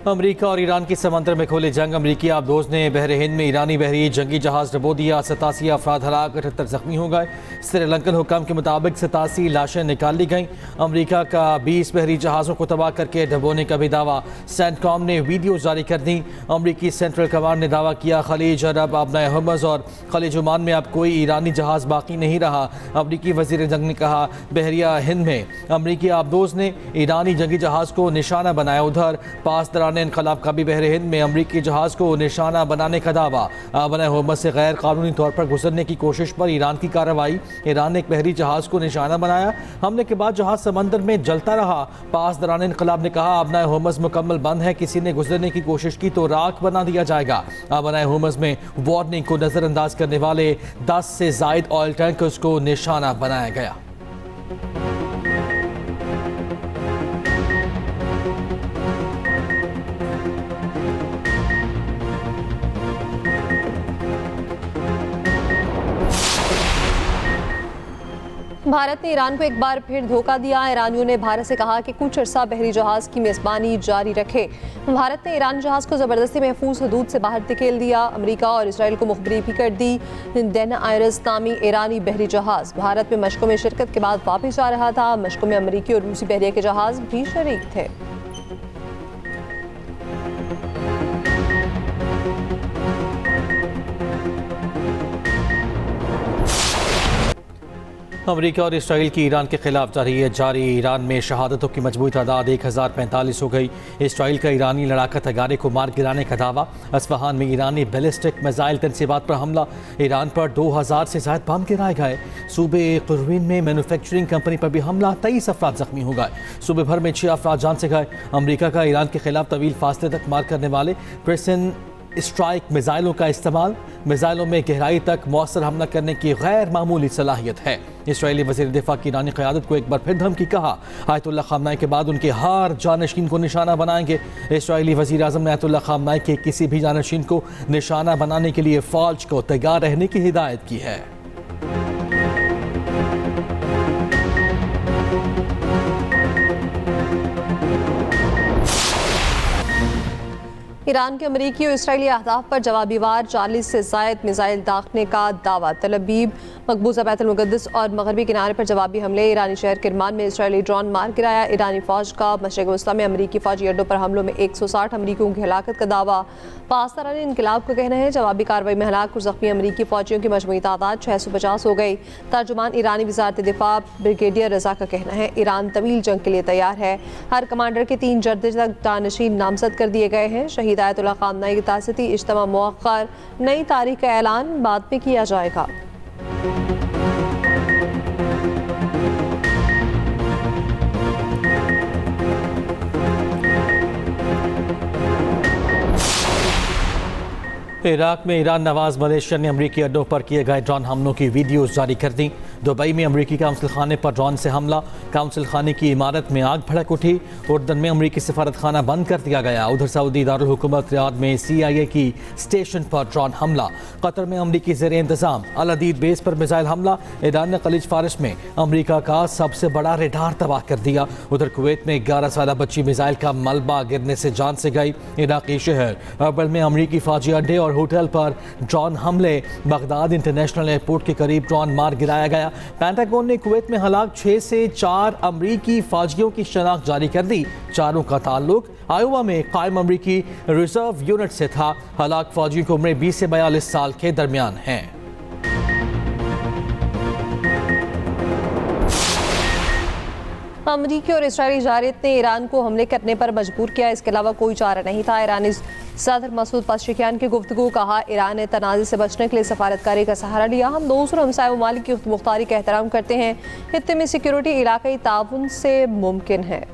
अमरीका और ईरान की समंदर में खोली जंग। अमरीकी आबदोज ने बहर हिंद में ईरानी बहरी जंगी जहाज डबो दिया। 87 अफराद हलाक, 78 जख्मी हो गए। श्रीलंकन हुकाम के मुताबिक 87 लाशें निकाल ली गईं। अमरीका का 20 बहरी जहाज़ों को तबाह करके डबोने का भी दावा। सेंटकॉम ने वीडियो जारी कर दी। अमरीकी सेंट्रल कमांड ने दावा किया खलीज अरब, आबना हुर्मुज़ और खलीज ओमान में अब कोई ईरानी जहाज़ बाकी नहीं रहा। अमरीकी वज़ीर जंग ने कहा बहरिया हिंद में अमरीकी आबदोज ने ईरानी जंगी जहाज़ को निशाना बनाया। उधर पास दौरान इनकलाब का भी बहर हिंद में अमरीकी जहाज़ को निशाना बनाने का दावा। आबना हुर्मुज़ से गैर कानूनी तौर पर गुजरने की कोशिश पर ईरान की कार्रवाई। ईरान ने एक बहरी जहाज़ को निशाना बनाया। हमले के बाद जहाज़ समंदर में जलता रहा। पास दौरान इनकलाब ने कहा आबना हुर्मुज़ मुकम्मल बंद है, किसी ने गुजरने की कोशिश की तो राख बना दिया जाएगा। आबना हुर्मुज़ में वार्निंग को नज़रअंदाज करने वाले 10 से ज़ायद ऑयल टैंकर्स को निशाना बनाया गया। भारत ने ईरान को एक बार फिर धोखा दिया। ईरानियों ने भारत से कहा कि कुछ अर्सा बहरी जहाज की मेज़बानी जारी रखे। भारत ने ईरानी जहाज को ज़बरदस्ती महफूज हदूद से बाहर धकेल दिया। अमेरिका और इसराइल को मुखबिरी भी कर दी। डेन आयरस नामी ईरानी बहरी जहाज भारत में मशकों में शिरकत के बाद वापस जा रहा था। मशकों में अमेरिकी और रूसी बहरिया के जहाज भी शरीक थे। अमरीका और इसराइल की ईरान के खिलाफ जारी ईरान में शहादतों की मजबूरी तादाद 1045 हो गई। इसराइल का ईरानी लड़ाका तैयारे को मार गिराने का दावा। अस्फहान में ईरानी बैलिस्टिक मिसाइल तनसीबात पर हमला। ईरान पर 2000 से ज़ायद बम गिराए गए। सूबे कुर्वीन में मैन्युफैक्चरिंग कंपनी पर भी हमला, 23 अफराद जख्मी हो गए। सूबे भर में 6 अफराद जान से गए। अमरीका का ईरान के खिलाफ तवील फासले तक मार करने वाले प्रेसिन स्ट्राइक मिसाइलों का इस्तेमाल। मिसाइलों में गहराई तक मौसर हमला करने की गैर मामूली सलाहियत है। इसराइली वज़ीर दिफा की ईरानी क़यादत को एक बार फिर धमकी। कहा आयतुल्लाह ख़ामनाई के बाद उनके हर जानशीन को निशाना बनाएंगे। इसराइली वज़ीर आज़म ने आयतुल्लाह ख़ामनाई के किसी भी जानशीन को निशाना बनाने के लिए फ़ौज को तैयार रहने की हिदायत की है। ईरान के अमरीकी और इसराइली अहदाफ पर जवाबी वार 40 से ज़ायद मिसाइल दागने का दावा। तल अबीब, मकबूजा बैतुल मुक़द्दस और मगरबी किनारे पर जवाबी हमले। ईरानी शहर किरमान में इसराइली ड्रोन मार गिराया। ईरानी फ़ौज का मशरिक़ वस्ता में अमरीकी फ़ौजी अड्डों पर हमलों में 160 अमरीकियों की हलाकत का दावा। पाकिस्तान इनकलाब का कहना है जवाबी कार्रवाई में हलाक और ज़ख्मी अमरीकी फ़ौजियों की मजमूई तादाद 650 हो गई। तर्जुमान ईरानी वज़ारत दिफा ब्रिगेडियर रज़ा का कहना है ईरान तवील जंग के लिए तैयार है। हर कमांडर के 3 जर्दे तक जानशीन नामजद कर दिए गए हैं। शहीद आयतुल्लाह ख़ामनाई की तासीती इज्तिमा मुअख्खर, नई तारीख का ऐलान बाद में किया जाएगा। इराक में ईरान नवाज मलेशियन ने अमरीकी अड्डों पर किए गए ड्रोन हमलों की वीडियोस जारी कर दी। दुबई में अमरीकी काउंसिल खाने पर ड्रोन से हमला। काउंसिल खाने की इमारत में आग भड़क उठी। उर्दन में अमरीकी सफारत खाना बंद कर दिया गया। उधर सऊदी दारुल हुकूमत रियाद में CIA की स्टेशन पर ड्रोन हमला। कतर में अमरीकी ज़ेर इंतज़ाम अल अदीद बेस पर मिसाइल हमला। ईरान ने खलीज फारिस में अमरीका का सबसे बड़ा रेडार तबाह कर दिया। उधर कुवैत में 11 साल बच्ची मिसाइल का मलबा गिरने से जान से गई। इराकी शहर अर्बल में अमरीकी फौजी अड्डे और होटल पर ड्रोन हमले। बगदाद इंटरनेशनल एयरपोर्ट के करीब ड्रोन मार गिराया गया। पेंटागन ने कुवैत में हलाक 6 से 4 अमरीकी फौजियों की शनाख्त जारी कर दी। चारों का ताल्लुक आयोवा में कायम अमरीकी रिजर्व यूनिट से था। हलाक फौजियों की उम्र 20 से 42 साल के दरमियान है। अमरीकी और इसराइली जारियत ने ईरान को हमले करने पर मजबूर किया। इसके अलावा कोई चारा नहीं था। ईरानी सदर मसूद पज़ेश्कियान की गुफ्तगू। कहा ईरान ने तनाज़े से बचने के लिए सफारतकारी का सहारा लिया। हम दूसरों हमसाय ममालिक की मुख्तारी का एहतराम करते हैं। खित्ते में सिक्योरिटी इलाकाई ताउन से मुमकिन है।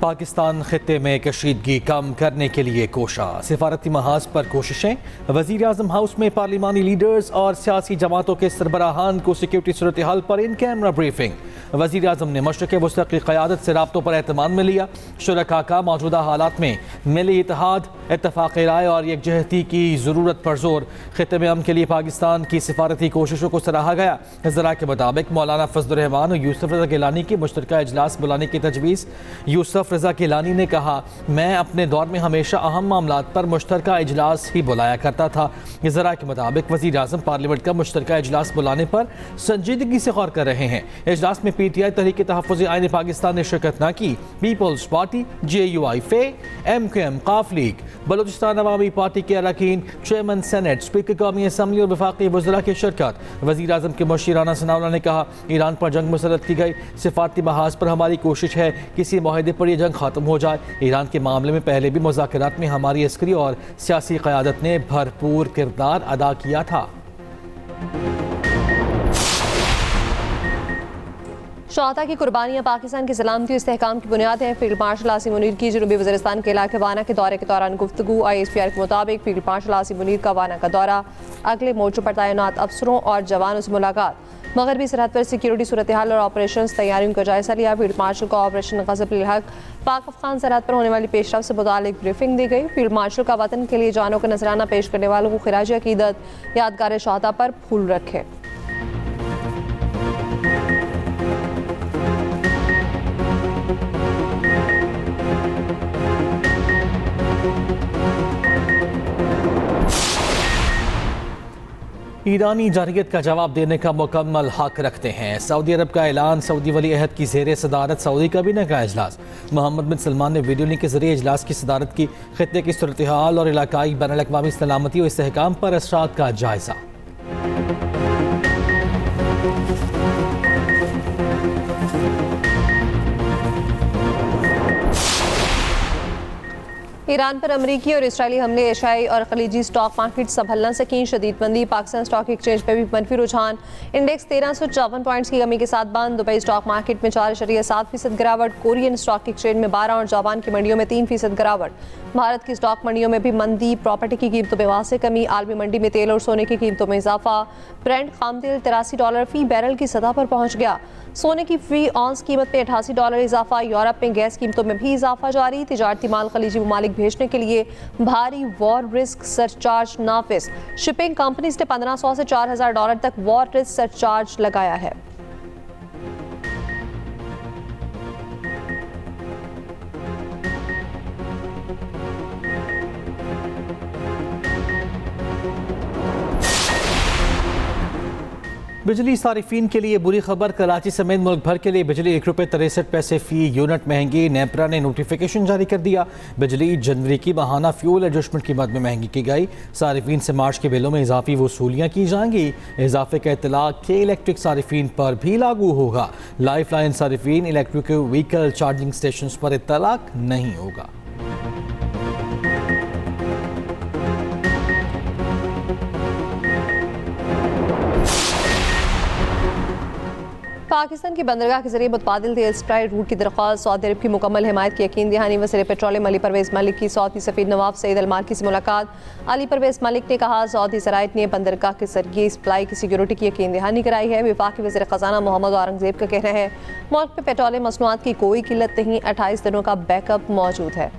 पाकिस्तान खित्ते में कशीदगी कम करने के लिए कोशा। सिफारती महाज पर कोशिशें। वज़ीर आज़म हाउस में पार्लिमानी लीडर्स और सियासी जमातों के सरबराहान को सिक्योरिटी सूरत हाल पर इन कैमरा ब्रीफिंग। वज़ीर आज़म ने मशरक़ वस्ती की क़यादत से राब्तों पर एहतमाम में लिया। शुरका का मौजूदा हालात में मिली इत्तेहाद इत्तफाक राय और यकजहती की ज़रूरत पर जोर। खित्ते में अमन के लिए पाकिस्तान की सिफारती कोशिशों को सराहा गया। ज़रा के मुताबिक मौलाना फजल रहमान और यूसुफ रज़ा गिलानी की मुश्तरका इजलास बुलाने की तजवीज़। यूसुफ रज़ा गिलानी ने कहा, मैं अपने दौर में हमेशा अहम मामलात पर मुश्तरका इजलास ही बुलाया करता था। ज़रा के मुताबिक वज़ीर आज़म पार्लियामेंट का मुश्तरका इजलास बुलाने पर संजीदगी से गौर कर रहे हैं। इजलास में PTI तहरीक तहफ़्फ़ुज़ आईन पाकिस्तान ने शिरकत न की। पीपल्स पार्टी, JUI, फे, MQM, काफ लीग, बलूचिस्तान अवामी पार्टी के अरकान, चेयरमैन सेनेट, स्पीकर कौमी असम्बली और वफाकी वज़रा की शिरकत। वज़ीर आज़म के मुशीर राना सनाउल्लाह ने कहा, ईरान पर जंग मुसल्लत की गई। सिफारती महाज पर हमारी कोशिश है किसी माहिदे पर यह जंग ख़त्म हो जाए। ईरान के मामले में पहले भी मुज़ाकरात में हमारी अस्करी और सियासी क़यादत ने भरपूर किरदार अदा किया था। शहादा की कुर्बानियाँ पाकिस्तान की सलामती और इस्तेहकाम की बुनियाद हैं। फील्ड मार्शल आसिम मुनीर की जनूबी वज़ीरिस्तान के इलाके वाना के दौरे के दौरान गुफ्तगू। ISPR के मुताबिक फील्ड मार्शल आसिम मुनीर का वाना का दौरा, अगले मोर्चों पर तैनात अफसरों और जवानों से मुलाकात, मगरबी सरहद पर सिक्योरिटी सूरत हाल और ऑपरेशन तैयारियों का जायजा लिया। फील्ड मार्शल को ऑपरेशन ग़ज़ब-उल हक़ पाक अफ़गान सरहद पर होने वाली पेशरफ से मुतालिक ब्रीफिंग दी गई। फील्ड मार्शल का वतन के लिए जानों का नजराना पेश करने वालों को खिराज अक़ीदत, यादगार शहादा पर फूल रखे। ईरानी जारहियत का जवाब देने का मुकम्मल हक रखते हैं। सऊदी अरब का ऐलान, सऊदी वली अहद की ज़ेर सदारत सऊदी काबीना का इजलास। मोहम्मद बिन सलमान ने वीडियो लिंक के जरिए इजलास की सदारत की। खित्ते की सूरत हाल और इलाकाई बैनुल-अक़वामी सलामती और इस्तेहकाम पर असरात का जायजा। ईरान पर अमरीकी और इसराइली हमले, एशियाई और खलीजी स्टॉक मार्केट संभलना सकीन, शदीद मंदी। पाकिस्तान स्टॉक एक्सचेंज पर भी मनफी रुझान। इंडेक्स 1354 पॉइंट्स की कमी के साथ बंद। दुबई स्टॉक मार्केट में 4.7% गिरावट। कोरियन स्टॉक एक्सचेंज में 12 और जापान की मंडियों में 3% गिरावट। भारत की स्टॉक मंडियों में भी मंदी। प्रॉपर्टी की कीमतों में वासे कमी। आलमी मंडी में तेल और सोने की कीमतों में इजाफा। ब्रेंट खाम तेल $83 फी बैरल की सतह पर पहुंच गया। सोने की फी ऑन्स कीमत में $88 इजाफा। यूरोप में गैस कीमतों में भी इजाफा जारी। तिजारती माल खलीजी ममालिक भेजने के लिए भारी वॉर रिस्क सरचार्ज नाफिज। शिपिंग कंपनीज ने $1500 से $4000 तक वॉर रिस्क सरचार्ज लगाया है। बिजली सारिफीन के लिए बुरी खबर। कराची समेत मुल्क भर के लिए बिजली ₹1.63 फी यूनिट महंगी। नेपरा ने नोटिफिकेशन जारी कर दिया। बिजली जनवरी की माहाना फ्यूल एडजस्टमेंट कीमत में महंगी की गई। सारिफीन से मार्च के बिलों में इजाफी वसूलियाँ की जाएंगी। इजाफे का इतलाक के इलेक्ट्रिक सारिफीन पर भी लागू होगा। लाइफ लाइन सारिफीन इलेक्ट्रिक व्हीकल चार्जिंग स्टेशन पर इतलाक नहीं होगा। पाकिस्तान की बंदरगाह के जरिए मुतबादिल तेल सप्लाई रूट की दरख्वास्त। सऊदी अरब की मुकम्मल हिमायत की यकीन दहानी। वज़ीर पेट्रोलियम अली परवेज़ मलिक की सऊदी सफ़ीर नवाब सईद अल मालकी से मुलाकात। अली परवेज़ मलिक ने कहा, सऊदी ज़राइत ने बंदरगाह के जरिए सप्लाई की सिक्योरिटी की यकीन दहानी कराई है। वफाकी वज़ीर ख़जाना मोहम्मद औरंगज़ेब का कहना है, मुल्क में पेट्रोलियम मसनूआत की कोई किल्लत नहीं, 28 दिनों का बैकअप मौजूद है।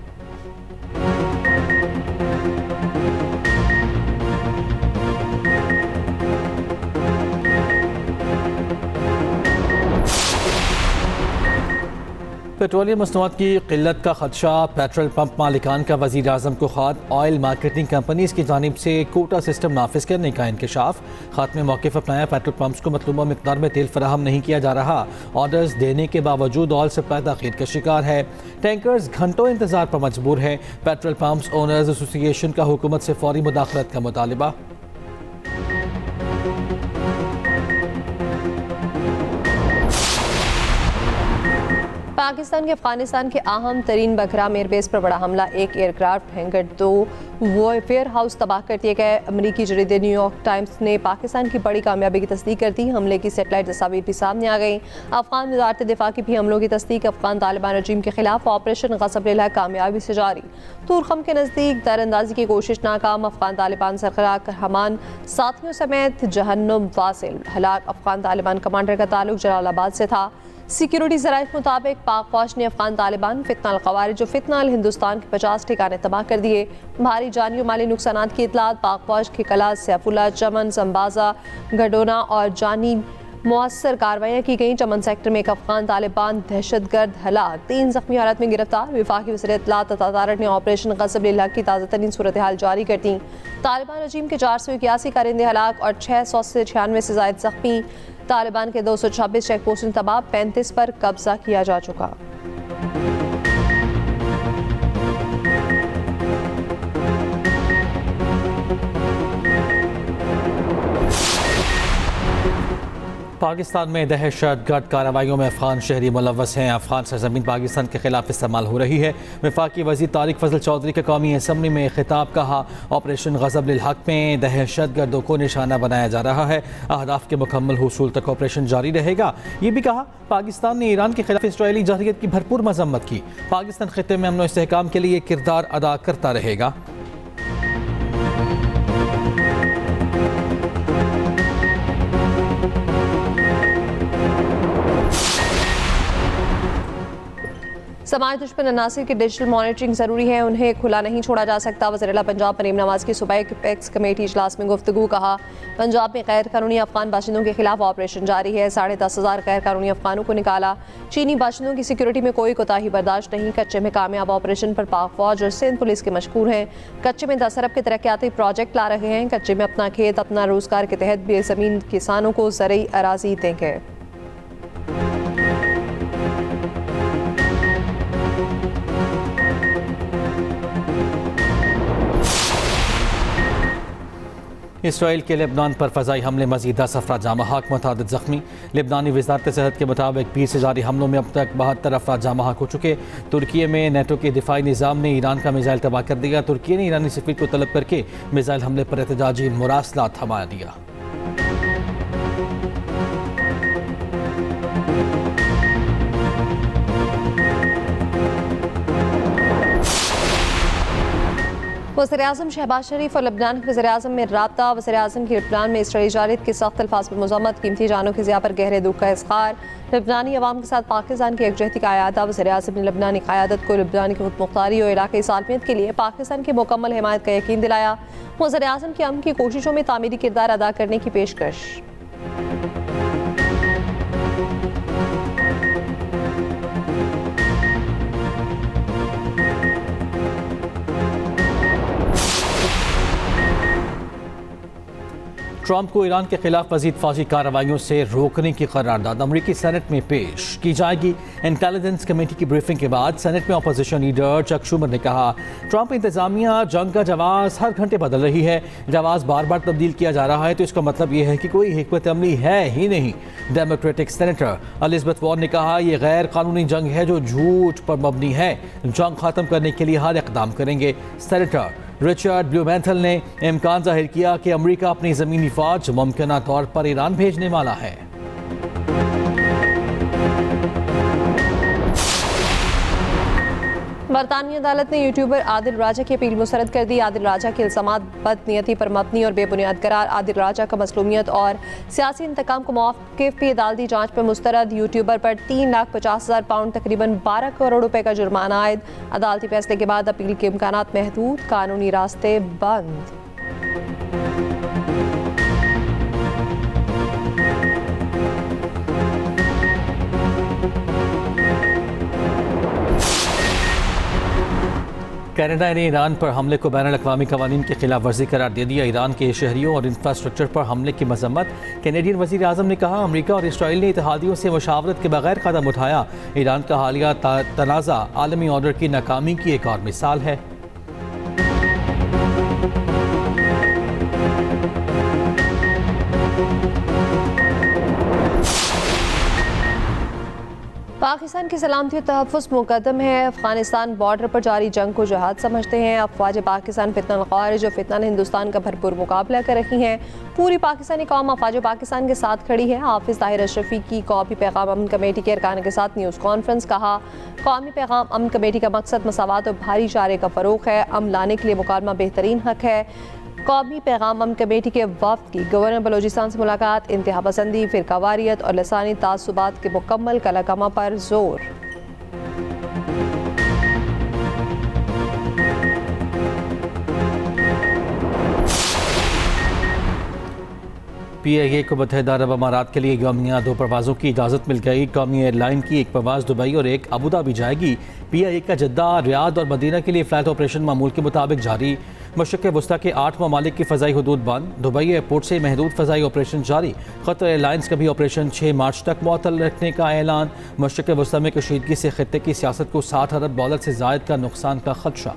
पेट्रोलियम मसनूआत की किल्लत का खदशा। पेट्रोल पंप मालिकान का वज़ीर आज़म को ख़त। ऑयल मार्केटिंग कंपनीज की जानिब से कोटा सिस्टम नाफिज करने का इंकशाफ। ख़त में मौक़िफ़ अपनाया, पेट्रोल पंप्स को मतलूबा मिक़दार में तेल फराहम नहीं किया जा रहा। ऑर्डर्स देने के बावजूद ऑयल सप्लाई तख़ीर का शिकार है। टैंकर्स घंटों इंतज़ार पर मजबूर है। पेट्रोल पंप्स ओनर्स एसोसिएशन का हुकूमत से फौरी मुदाखलत का मुतालिबा। पाकिस्तान के अफगानिस्तान के अहम तरीन बकराम एयरबेस पर बड़ा हमला। एक एयरक्राफ्ट हैंगर, 2 वेयर हाउस तबाह कर दिए गए। अमरीकी जरीदे न्यूयॉर्क टाइम्स ने पाकिस्तान की बड़ी कामयाबी की तस्दीक कर दी। हमले की सेटेलाइट तस्वीर भी सामने आ गई। अफगान वज़ारत दिफा की भी हमलों की तस्दीक। अफगान तालिबान रजीम के खिलाफ ऑपरेशन ग़ज़ब-उल हक़ कामयाबी से जारी। तुरखम के नज़दीक दरअंदाजी की कोशिश नाकाम। अफगान तालिबान सरबराह रहमान साथियों समेत जहन्नुम वासिल हलाक। अफगान तालिबान कमांडर का ताल्लुक जलालाबाद से था। सिक्योरिटी ज़राए के मुताबिक पाक फौज ने अफगान तालिबान फितना अल-ख़वारिज और फितना अल-हिंदुस्तान के 50 ठिकाने तबाह कर दिए। भारी जानी और माली नुकसान की इतलात पाक फौज के कला, सैफुल्ला, चमन, संबाजा, गडोना और जानी मौसर कार्रवाइयाँ की गई। चमन सेक्टर में एक अफगान तालिबान दहशतगर्द हलाक, 3 ज़ख्मी हालत में गिरफ्तार। विफाकी वज़ीर इत्तलात अतातारक ने ऑपरेशन ग़ज़ब लिल हक़ की ताज़ा तरीन सूरत हाल जारी कर दी। तालिबान रजीम के 481 कारिंदे हलाक और 696 से ज़ायद ज़ख्मी। तालिबान के 226 चेक पोस्ट तबाह, 35 पर कब्जा किया जा चुका। पाकिस्तान में दहशतगर्द कार्रवाइयों में अफगान शहरी मुलव्वस हैं। अफगान सरजमीन पाकिस्तान के खिलाफ इस्तेमाल हो रही है। वफाकी वज़ीर तारिक फजल चौधरी का कौमी असम्बली में खिताब कहा, ऑपरेशन ग़ज़ब लिल हक़ में दहशतगर्दों को निशाना बनाया जा रहा है। अहदाफ के मुकम्मल हुसूल तक ऑपरेशन जारी रहेगा। ये भी कहा, पाकिस्तान ने ईरान के खिलाफ इसराइली जारहियत की भरपूर मजम्मत की। पाकिस्तान खित्ते में अमन व इस्तेहकाम के लिए किरदार अदा करता रहेगा। समाज दुश्मन अनासिर की डिजिटल मॉनिटरिंग जरूरी है, उन्हें खुला नहीं छोड़ा जा सकता। वज़ीर पंजाब मरीम नवाज की सूबाई एपेक्स कमेटी इजलास में गुफ्तगू। कहा, पंजाब में गैर कानूनी अफगान बाशिंदों के खिलाफ ऑपरेशन जारी है। 10,500 गैर कानूनी अफगानों को निकाला। चीनी बाशिंदों की सिक्योरिटी में कोई कोताही बर्दाश्त नहीं। कच्चे में कामयाब ऑपरेशन पर पाक फौज और सिंध पुलिस के मशकूर हैं। कच्चे में 10 अरब के तरक्याती प्रोजेक्ट ला रहे हैं। कच्चे में अपना खेत अपना रोजगार के तहत बेज़मीन किसानों को ज़रई अराज़ी देंगे। इसराइल के लेबनान पर फ़ज़ाई हमले मज़ीद 10 अफराद जाँ हक़, मुतअद्दिद ज़ख्मी। लेबनानी वज़ारत सेहत के मुताबिक 20 से जारी हमलों में अब तक 72 अफराद जाँ हक़ हो चुके। तुर्की में नेटो के दिफाई निज़ाम ने ईरान का मिसाइल तबाह कर दिया। तुर्की ने ईरानी सफ़ीर को तलब करके मिसाइल हमले पर एहतजाजी मुरासला थमा दिया। वज़ीर-ए-आज़म शहबाज शरीफ और लबनान के वज़ीर-ए-आज़म में राब्ता। वज़ीर-ए-आज़म की लबनान में इसराइली जारहियत के सख्त अल्फाज पर मज़म्मत, कीमती जानों की ज़िया पर गहरे दुख का इज़हार। लबनानी अवाम के साथ पाकिस्तान की एकजहती का अयादा। वज़ीर-ए-आज़म ने लबनानी क़यादत को लबनान की खुदमुख्तारी और इलाक़ाई सालमियत के लिए पाकिस्तान की मुकम्मल हिमायत का यकीन दिलाया। वज़ीर-ए-आज़म की अमन की कोशिशों में तामीरी किरदार अदा करने की पेशकश। ट्रंप को ईरान के खिलाफ मज़ीद फौजी कार्रवाइयों से रोकने की करारदाद अमरीकी सेनेट में पेश की जाएगी। इंटेलिजेंस कमेटी की ब्रीफिंग के बाद सेनेट में अपोजिशन लीडर चक शूमर ने कहा, ट्रंप इंतजामिया जंग का जवाब हर घंटे बदल रही है। जवाब बार बार तब्दील किया जा रहा है तो इसका मतलब यह है कि कोई हिकमत अमली है ही नहीं। डेमोक्रेटिक सेनेटर एलिज़ाबेथ वॉर्न ने कहा, यह गैर कानूनी जंग है जो झूठ पर मबनी है। जंग खत्म करने के लिए हर इक़दाम करेंगे। सेनेटर रिचर्ड ब्लूमेंथल ने इम्कान जाहिर किया कि अमेरिका अपनी ज़मीनी फ़ौज मुमकिना तौर पर ईरान भेजने वाला है। बरतानवी अदालत ने यूट्यूबर आदिल राजा की अपील मुस्तरद कर दी। आदिल राजा के इल्ज़ामात बदनीयती पर मबनी और बेबुनियाद करार। आदिल राजा का मसलूमियत और सियासी इंतकाम को मौक़िफ़ की अदालती जांच पर मुस्तरद। यूट्यूबर पर 3,50,000 पाउंड तकरीबन 12 करोड़ रुपए का जुर्माना आयद। अदालती फैसले के बाद अपील के इम्कानात महदूद, कानूनी रास्ते बंद। कनाडा ने ईरान पर हमले को बैनुल-अक़वामी क़वानीन की खिलाफ वर्जी करार दे दिया। ईरान के शहरियों और इंफ्रास्ट्रक्चर पर हमले की मजम्मत। कैनेडियन वज़ीर आज़म ने कहा, अमेरिका और इसराइल ने इत्तेहादियों से मुशावरत के बगैर कदम उठाया। ईरान का हालिया तनाज़ा आलमी ऑर्डर की नाकामी की एक और मिसाल है। पाकिस्तान की सलामती और तहफ़्फ़ुज़ मुक़द्दम है। अफ़गानिस्तान बॉर्डर पर जारी जंग को जहाद समझते हैं। अफ़वाज पाकिस्तान फितना अल-ख़वारिज और फितना हिंदुस्तान का भरपूर मुकाबला कर रही हैं। पूरी पाकिस्तानी कौम अफ़वाज पाकिस्तान के साथ खड़ी है। हाफ़िज़ ताहिर अशरफ़ी की कौमी पैगाम अमन कमेटी के अरकान के साथ न्यूज़ कॉन्फ्रेंस। कहा, कौमी पैगाम अमन कमेटी का मकसद मसावात और भाईचारे का फ़रोग़ है। अमन लाने के लिए मुकालमा बेहतरीन हक़ है। कौमी पैगाम अमन कमेटी के वफ्द की गवर्नर बलोचिस्तान से मुलाकात, इंतहा पसंदी, फिरकावारियत और लसानी तासुबात के मुकम्मल कलाकमा पर जोर। PIA को मुत्तहिदा अरब अमारात के लिए यौमिया 2 परवाज़ों की इजाज़त मिल गई। कौमी एयरलाइन की एक परवाज़ दुबई और एक अबू धाबी जाएगी। PIA का जद्दा, रियाद और मदीना के लिए फ़्लाइट ऑपरेशन मामूल के मुताबिक जारी। मशरिक़ वस्ता के 8 ममालिक की फ़ज़ाई हदूद बंद। दुबई एयरपोर्ट से महदूद फ़ज़ाई ऑपरेशन जारी। क़तर एयरलाइंस का भी ऑपरेशन 6 मार्च तक मुअत्तल रखने का ऐलान। मशरिक़ वस्ता में कशीदगी से खित्ते की सियासत को $60 अरब से ज़ायद का नुकसान का खदशा।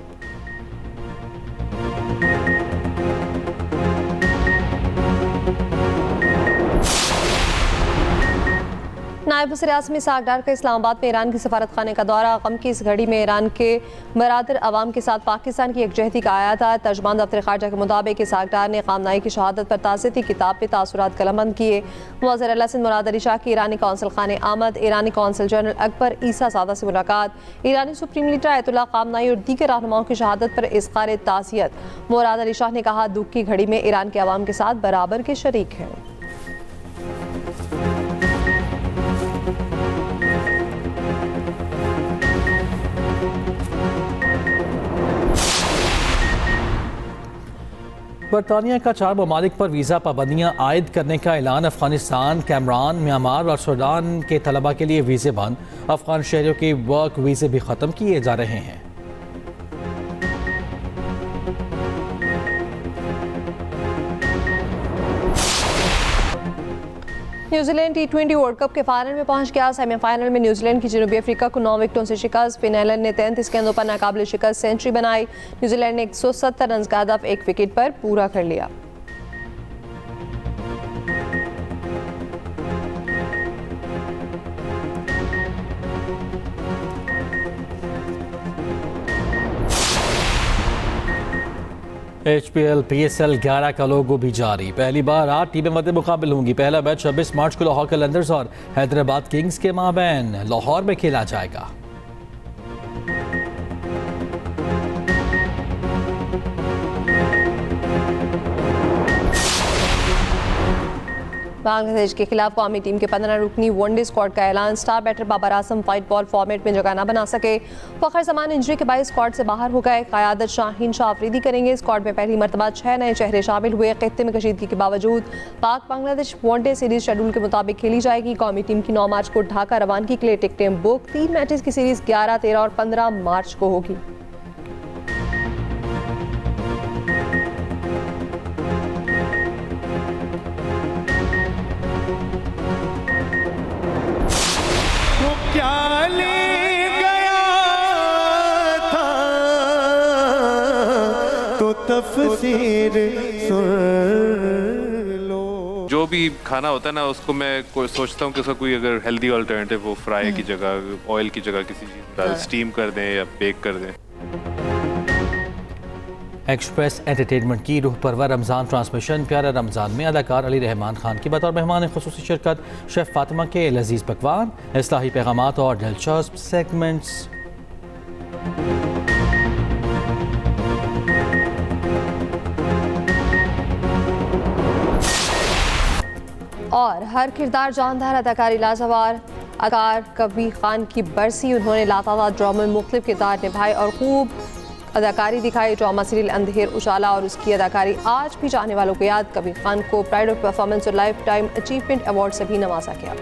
नायब वज़ीर आज़म इसहाक़ डार का इस्लामाबाद में ईरान की सफारत खाने का दौरा। गम की इस घड़ी में ईरान के बरादर अवाम के साथ पाकिस्तान की यकजहती का आया था। तर्जमान दफ्तर ख़ारजा के मुताबिक इसहाक़ डार ने ख़ामनाई की शहादत पर ताज़ियती किताब पे तासुरात कलमबंद किए। वज़ीर आला सिंध मुराद अली शाह की ईरानी कौंसल खाने आमद, ईरानी कौंसल जनरल अकबर ईसा सादा से मुलाकात, ईरानी सुप्रीम लीडर आयतुल्लाह ख़ामनाई और दीगर रहनुमाओं की शहादत पर इज़हार ताज़ियत। मुराद अली शाह ने कहा, दुख की घड़ी में ईरान के अवाम के साथ बराबर के शरीक हैं। बरतानिया का 4 ममालिक पर वीज़ा पाबंदियाँ आयद करने का ऐलान। अफगानिस्तान, कैमरान, म्यांमार और सूडान के तलबा के लिए वीज़े बंद। अफगान शहरियों के वर्क वीज़े भी ख़त्म किए जा रहे हैं। न्यूजीलैंड T20 वर्ल्ड कप के फाइनल में पहुंच गया। सेमीफाइनल में न्यूजीलैंड की जनूबी अफ्रीका को 9 विकेटों से शिकस्त। फिन एलन ने 33 गेंदों पर नाकाबिल शिकस्त सेंचुरी बनाई। न्यूजीलैंड ने 170 रन का हदफ 1 विकेट पर पूरा कर लिया। HPL PSL 11 का लोगो भी जारी। पहली बार 8 टीमें मध्य मुकाबिल होंगी। पहला मैच 26 मार्च को लाहौर कलंदर्स और हैदराबाद किंग्स के माबैन लाहौर में खेला जाएगा। बांग्लादेश के खिलाफ कौमी टीम के 15 रुकनी वनडे स्क्वाड का ऐलान। Star batter Babar Azam white ball format में जगह न बना सके। फखर जमान इंजरी के बाद स्क्वाड से बाहर हो गए। क़यादत शाहीन शाह अफरीदी करेंगे। स्क्वाड में पहली मरतबा 6 नए चेहरे शामिल हुए। खित्ते में कशीदगी के बावजूद पाक बांग्लादेश वनडे सीरीज शेड्यूल के मुताबिक खेली जाएगी। कौमी टीम की 9 मार्च को ढाका रवानगी के लिए टिकटें बुक। 3 मैचेस की सीरीज 11, 13 और 15 मार्च को होगी। क्या ले गया था तो तफसीर सुन लो। जो भी खाना होता है ना, उसको मैं सोचता हूँ कि उसका कोई अगर हेल्दी अल्टरनेटिव हो, फ्राई की जगह, ऑयल की जगह किसी चीज़ डाल स्टीम कर दें या बेक कर दें। एक्सप्रेस एंटरटेनमेंट की रूह परवर रमज़ान ट्रांसमिशन प्यारा रमज़ान में अदाकार अली रहमान खान की बतौर मेहमान ख़ुसूसी शिरकत। शेफ़ फातिमा के लजीज़ पकवान, इस्लाही पैगामात और दिलचस्प सेगमेंट्स। और हर किरदार जानदार, अदाकारी लाजवाब। अदाकार कबीर खान की बरसी, उन्होंने लातादाद ड्रामा में मुख्तलिफ किरदार निभाए और खूब अदाकारी दिखाई। ड्रामा सीरियल अंधेर उजाला और उसकी अदाकारी आज भी चाहने वालों को याद। कबीर खान को प्राइड ऑफ परफॉर्मेंस और लाइफ टाइम अचीवमेंट अवार्ड से भी नवाजा गया।